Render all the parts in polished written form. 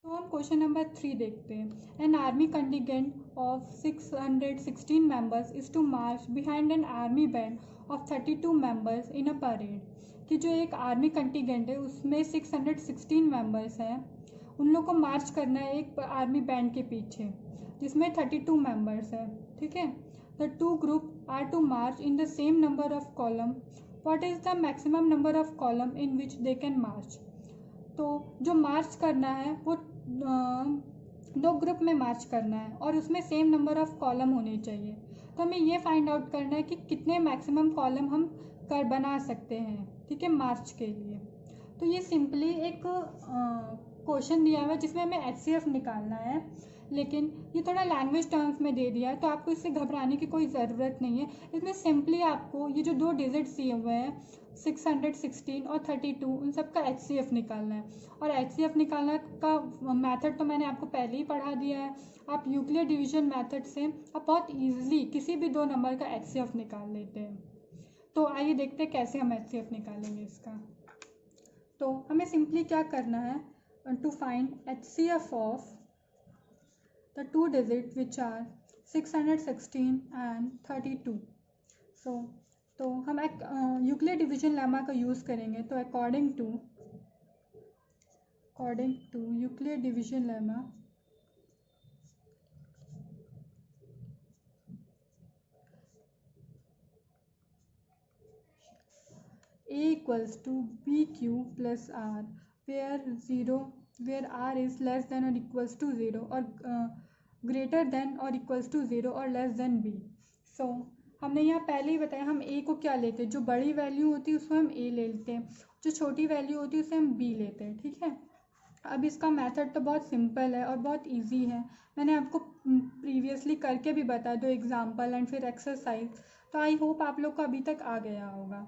तो हम question number 3 देखते हैं। An army contingent of 616 members is to march behind an army band of 32 members in a parade. कि जो एक आर्मी कंटिजेंट है उसमें 616 मेंबर्स हैं, उन लोग को मार्च करना है एक आर्मी बैंड के पीछे जिसमें 32 मेंबर्स हैं। ठीक है, the two group are to march in the same number of column. What is the maximum number of column in which they can march. तो जो मार्च करना है वो दो ग्रुप में मार्च करना है और उसमें सेम नंबर ऑफ कॉलम होने चाहिए। तो हमें ये फाइंड आउट करना है कि कितने मैक्सिमम कॉलम हम बना सकते हैं, ठीक है, मार्च के लिए। तो ये सिंपली एक क्वेश्चन दिया हुआ है जिसमें हमें HCF निकालना है, लेकिन ये थोड़ा लैंग्वेज टर्म्स में दे दिया है, तो आपको इससे घबराने की कोई ज़रूरत नहीं है। इसमें सिंपली आपको ये जो दो डिजिट्स दिए हुए हैं 616 और 32, उन सब का HCF निकालना है। और HCF निकालने का मेथड तो मैंने आपको पहले ही पढ़ा दिया है। आप यूक्लिड डिवीजन मेथड से आप बहुत ईजिली किसी भी दो नंबर का HCF निकाल लेते हैं। तो आइए देखते हैं कैसे हम HCF निकालेंगे इसका। तो हमें सिंपली क्या करना है, to find HCF of the two digit which are 616 and 32। तो हम एक यूक्लिड डिवीजन लेमा का यूज़ करेंगे। तो according to Euclid division lemma, A equals to BQ plus R, where R is less than or equals to 0 or greater than or equals to 0 or less than B. So हमने यहाँ पहले ही बताया हम A को क्या लेते हैं, जो बड़ी वैल्यू होती है उसको हम A ले लेते हैं, जो छोटी वैल्यू होती है उसे हम B लेते हैं। ठीक है, अब इसका मेथड तो बहुत सिंपल है और बहुत इजी है। मैंने आपको प्रीवियसली करके भी बताया, दो एग्जांपल एंड फिर एक्सरसाइज, तो आई होप आप लोग को अभी तक आ गया होगा।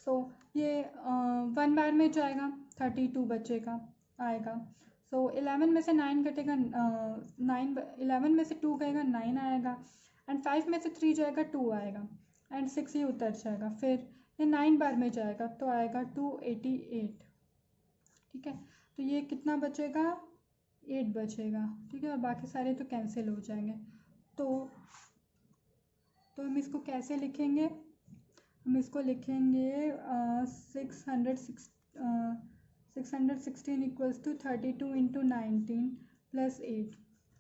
सो ये 1 बार में जाएगा 32 बचेगा आएगा। सो 11 में से 9 कटेगा, 11 में से 2 गएगा 9 आएगा, एंड 5 में से 3 जाएगा 2 आएगा, एंड 6 ये उतर जाएगा। फिर ये 9 बार में जाएगा तो आएगा 288। ठीक है, तो ये कितना बचेगा, 8 बचेगा। ठीक है, और बाकी सारे तो कैंसिल हो जाएंगे। तो हम इसको कैसे लिखेंगे, हम इसको लिखेंगे 616 इक्वल्स टू 32 इंटू 19 प्लस 8।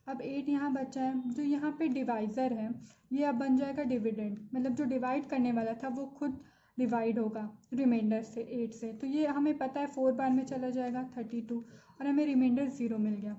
अब 8 यहाँ बचा है, जो यहाँ पे डिवाइज़र है ये अब बन जाएगा डिविडेंड, मतलब जो डिवाइड करने वाला था वो खुद डिवाइड होगा रिमाइंडर से 8 से। तो ये हमें पता है 4 बार में चला जाएगा 32 और हमें रिमाइंडर 0 मिल गया।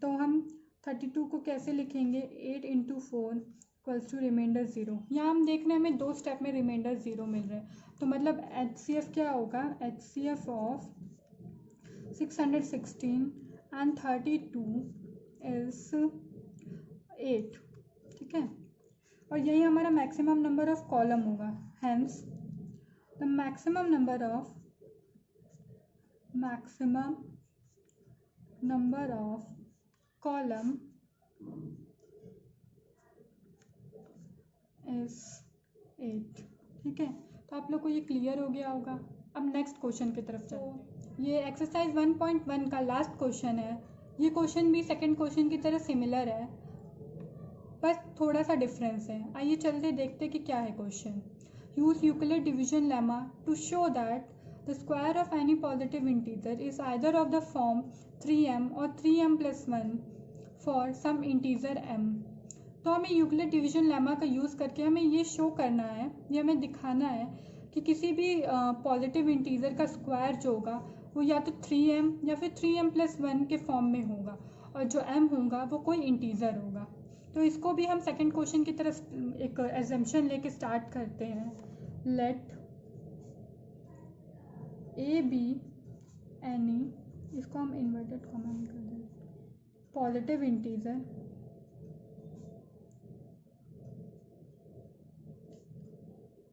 तो हम 32 को कैसे लिखेंगे, 8 इंटू 4 इक्वल्स टू रिमाइंडर 0। यहाँ हम देख रहे हैं हमें 2 स्टेप में रिमाइंडर 0 मिल रहा है, तो मतलब HCF क्या होगा, HCF ऑफ 616 एंड 32 इज 8। ठीक है, और यही हमारा मैक्सिमम नंबर ऑफ कॉलम होगा। Hence the maximum number of column is 8। ठीक है, तो आप लोग को ये क्लियर हो गया होगा। अब नेक्स्ट क्वेश्चन की तरफ चलते हैं। ये एक्सरसाइज 1.1 का लास्ट क्वेश्चन है। ये क्वेश्चन भी सेकंड क्वेश्चन की तरह सिमिलर है, बस थोड़ा सा डिफरेंस है। आइए चलते देखते कि क्या है question. Use Euclid division lemma to show that the square of any positive integer is either of the form 3m और 3m plus 1 for some integer m। तो हमें यूक्लिड डिवीजन लेमा का यूज़ करके हमें ये शो करना है, ये हमें दिखाना है कि किसी भी पॉजिटिव इंटीजर का स्क्वायर जो होगा वो या तो 3m या फिर 3m plus 1 के फॉर्म में होगा, और जो m होगा वो कोई इंटीजर होगा। तो इसको भी हम सेकंड क्वेश्चन की तरफ एक एजम्पशन लेके स्टार्ट करते हैं। लेट ए बी एनी, इसको हम इन्वर्टेड कॉमा कर दें, positive integer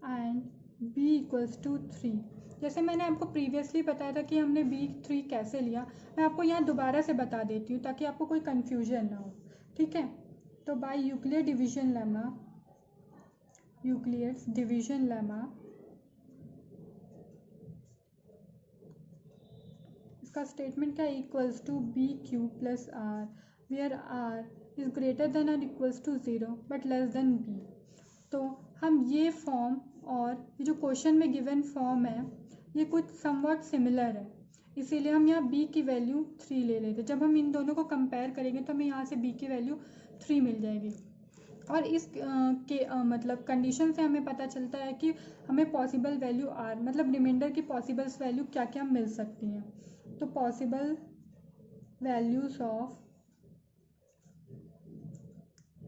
and b equals to 3। जैसे मैंने आपको प्रीवियसली बताया था कि हमने b3 कैसे लिया, मैं आपको यहाँ दोबारा से बता देती हूँ ताकि आपको कोई कन्फ्यूजन ना हो। ठीक है, तो बाय यूक्लिड डिवीजन लेमा इसका स्टेटमेंट क्या है, equals to B Q plus R where R is greater than और equals to 0 but less than B. तो हम ये फॉर्म और ये जो क्वेश्चन में गिवन फॉर्म है ये कुछ समवॉट सिमिलर है, इसीलिए हम यहाँ b की वैल्यू 3 ले लेते। जब हम इन दोनों को कंपेयर करेंगे तो हमें यहाँ से b की वैल्यू 3 मिल जाएगी। और इस मतलब कंडीशन से हमें पता चलता है कि हमें पॉसिबल वैल्यू r मतलब रिमाइंडर की पॉसिबल्स वैल्यू क्या क्या मिल सकती हैं। तो पॉसिबल वैल्यूज ऑफ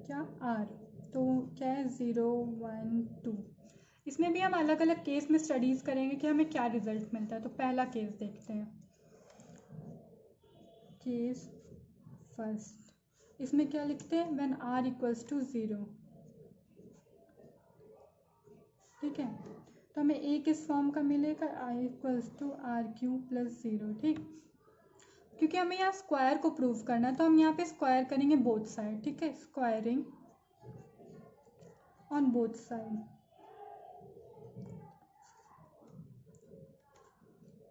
क्या r, तो क्या है 0 1 2। इसमें भी हम अलग अलग केस में स्टडीज़ करेंगे कि हमें क्या रिजल्ट मिलता है। तो पहला केस देखते हैं, केस फर्स्ट। इसमें क्या लिखते हैं, व्हेन r इक्वल्स टू 0। ठीक है, तो हमें a किस फॉर्म का मिलेगा, i equals to R Q plus 0। ठीक, क्योंकि हमें यहाँ स्क्वायर को प्रूव करना है तो हम यहाँ पे स्क्वायर करेंगे बोथ साइड। ठीक है, squaring on both side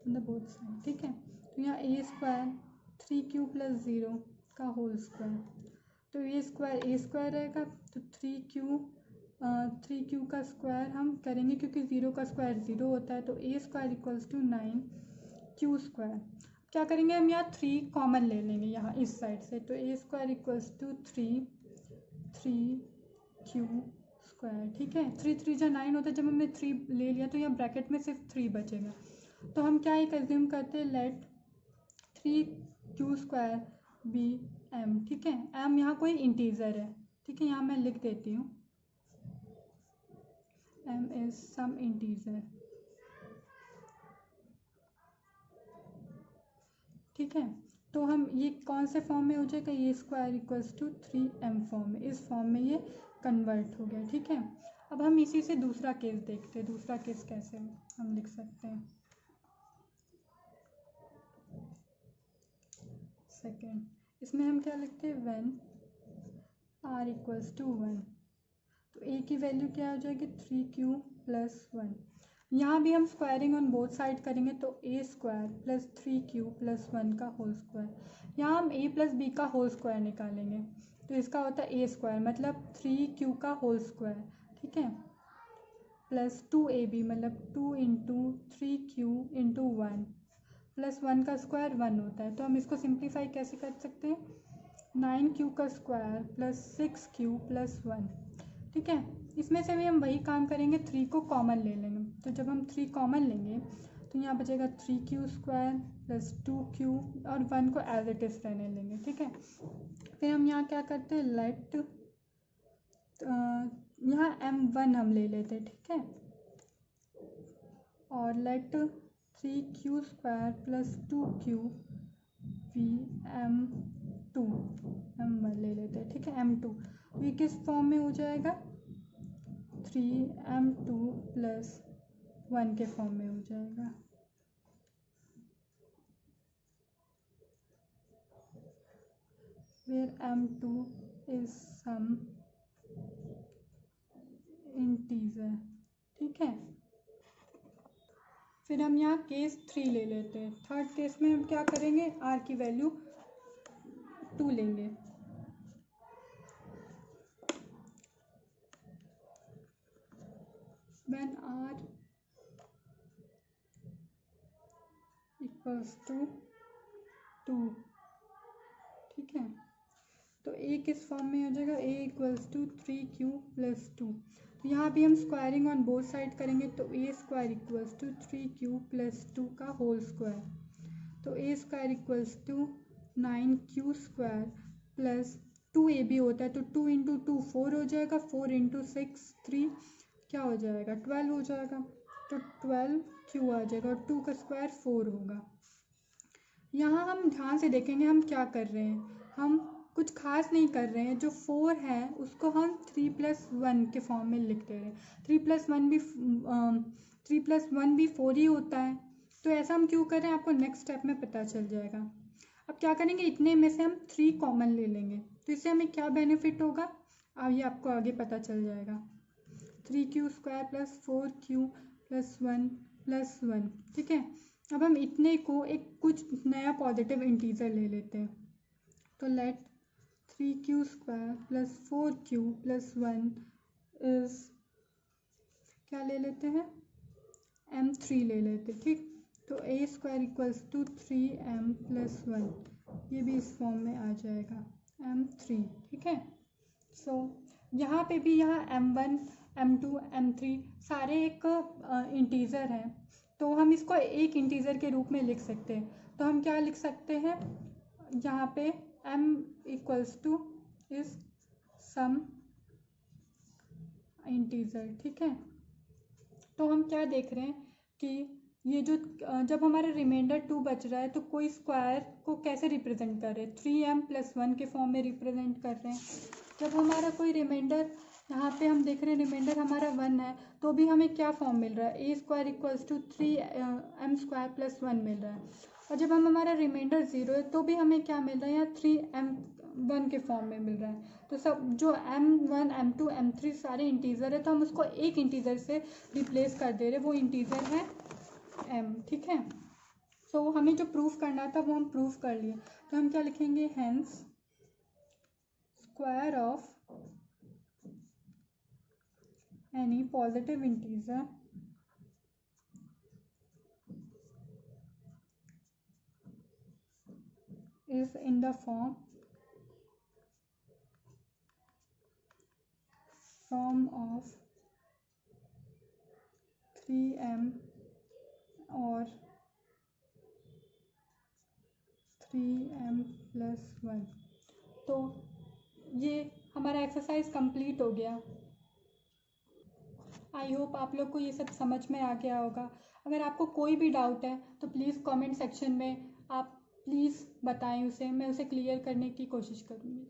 both side. ठीक है, तो यहाँ ए स्क्वायर 3q प्लस 0 का होल स्क्वायर, तो ये स्क्वायर ए स्क्वायर रहेगा, तो 3q का स्क्वायर हम करेंगे क्योंकि 0 का स्क्वायर 0 होता है, तो A square equals to 9q square. क्या करेंगे हम यहाँ 3 कॉमन ले लेंगे यहाँ इस साइड से, तो A square equals to 3q square. ठीक है, 3 3 जो 9 होता है, जब हमने 3 ले लिया तो यहाँ ब्रैकेट में सिर्फ 3 बचेगा। तो हम क्या एक एज्यूम करते हैं, late 3q square B m। ठीक है, m यहाँ कोई इंटीजर है। ठीक है, यहाँ मैं लिख देती हूँ m इज सम इंटीजर। ठीक है, तो हम ये कौन से फॉर्म में हो जाएगा, ये square equals to 3m form में, इस फॉर्म में ये कन्वर्ट हो गया। ठीक है, अब हम इसी से दूसरा केस देखते हैं। दूसरा केस कैसे हम लिख सकते हैं, सेकेंड। इसमें हम क्या लिखते हैं, व्हेन r इक्वल्स टू 1, तो a की वैल्यू क्या हो जाएगी, 3q प्लस 1। यहाँ भी हम स्क्वायरिंग ऑन बोथ साइड करेंगे, तो a square plus 3q plus 1 का होल स्क्वायर। यहाँ हम a प्लस b का होल स्क्वायर निकालेंगे, तो इसका होता है a स्क्वायर मतलब 3q का होल स्क्वायर। ठीक है, प्लस 2ab मतलब 2 इंटू 3q इंटू 1 प्लस 1 का स्क्वायर 1 होता है। तो हम इसको सिंप्लीफाई कैसे कर सकते हैं, 9q का स्क्वायर प्लस 6q प्लस 1। ठीक है, इसमें से भी हम वही काम करेंगे, 3 को कॉमन ले लेंगे। तो जब हम 3 कॉमन लेंगे तो यहाँ बचेगा 3q स्क्वायर प्लस 2q और 1 को एज इट इज रहने लेंगे। ठीक है, फिर हम यहाँ क्या करते हैं, लेट यहाँ m1 हम ले लेते हैं। ठीक है, और late 3q square plus 2q we m1 ले लेते हैं। ठीक है, m2 ये किस फॉर्म में हो जाएगा, 3m2 प्लस 1 के फॉर्म में हो जाएगा। where m2 is some integer। ठीक है, फिर हम यहाँ केस 3 ले लेते हैं। थर्ड केस में हम क्या करेंगे, r की वैल्यू 2 लेंगे। when r equals to 2। ठीक है, तो a किस फॉर्म में हो जाएगा, a equals to 3q plus 2। तो यहाँ भी हम स्क्वायरिंग ऑन बोथ साइड करेंगे, तो a square equals to 3q plus 2 का होल स्क्वायर। तो a square equals to 9q square plus 2ab होता है, तो 2 इंटू 2 4 हो जाएगा, 4 इंटू 6 3 क्या हो जाएगा, 12 हो जाएगा। तो 12q आ जाएगा और 2 का स्क्वायर 4 होगा। यहाँ हम ध्यान से देखेंगे हम क्या कर रहे हैं, हम कुछ खास नहीं कर रहे हैं। जो 4 है उसको हम 3 प्लस 1 के फॉर्म में लिख दे रहे हैं। 3 प्लस 1 भी 4 ही होता है। तो ऐसा हम क्यों कर रहे हैं, आपको नेक्स्ट स्टेप में पता चल जाएगा। अब क्या करेंगे, इतने में से हम 3 कॉमन ले लेंगे, तो इससे हमें क्या बेनिफिट होगा, अब ये आपको आगे पता चल जाएगा। 3q square plus 4q plus 1 plus 1। ठीक है, अब हम इतने को एक कुछ नया पॉजिटिव इंटीजर ले लेते हैं। तो let 3q square plus 4q plus 1 is, क्या ले लेते हैं, m3 ले लेते, ठीक। तो a square equals to 3m plus 1, ये भी इस फॉर्म में आ जाएगा m3, ठीक है। सो यहाँ पे भी यहाँ m1 m2 m3 सारे एक इंटीज़र हैं, तो हम इसको एक इंटीज़र के रूप में लिख सकते हैं। तो हम क्या लिख सकते हैं, यहाँ पे m इक्वल्स टू इस सम इंटीज़र, ठीक है। तो हम क्या देख रहे हैं कि ये जो जब हमारा रिमाइंडर 2 बच रहा है तो कोई स्क्वायर को कैसे रिप्रेजेंट कर रहे हैं, 3m प्लस 1 के फॉर्म में रिप्रेजेंट कर रहे हैं। जब हमारा कोई रिमाइंडर, यहाँ पे हम देख रहे हैं रिमाइंडर हमारा 1 है, तो भी हमें क्या फॉर्म मिल रहा है, a square equals to 3m square plus 1 मिल रहा है। और जब हमारा रिमाइंडर 0 है तो भी हमें क्या मिल रहा है, यहाँ 3m1 के फॉर्म में मिल रहा है। तो सब जो m1 m2 m3 सारे इंटीज़र है, तो हम उसको एक इंटीज़र से रिप्लेस कर दे रहे, वो इंटीज़र है m, ठीक है। सो हमें जो प्रूफ करना था वो हम प्रूफ कर लिए। तो हम क्या लिखेंगे, hence square of any positive integer is in the form of 3m और 3m प्लस 1। तो ये हमारा एक्सरसाइज कंप्लीट हो गया। आई होप आप लोग को ये सब समझ में आ गया होगा। अगर आपको कोई भी डाउट है तो प्लीज़ कमेंट सेक्शन में आप प्लीज़ बताएं उसे, मैं उसे क्लियर करने की कोशिश करूँगी।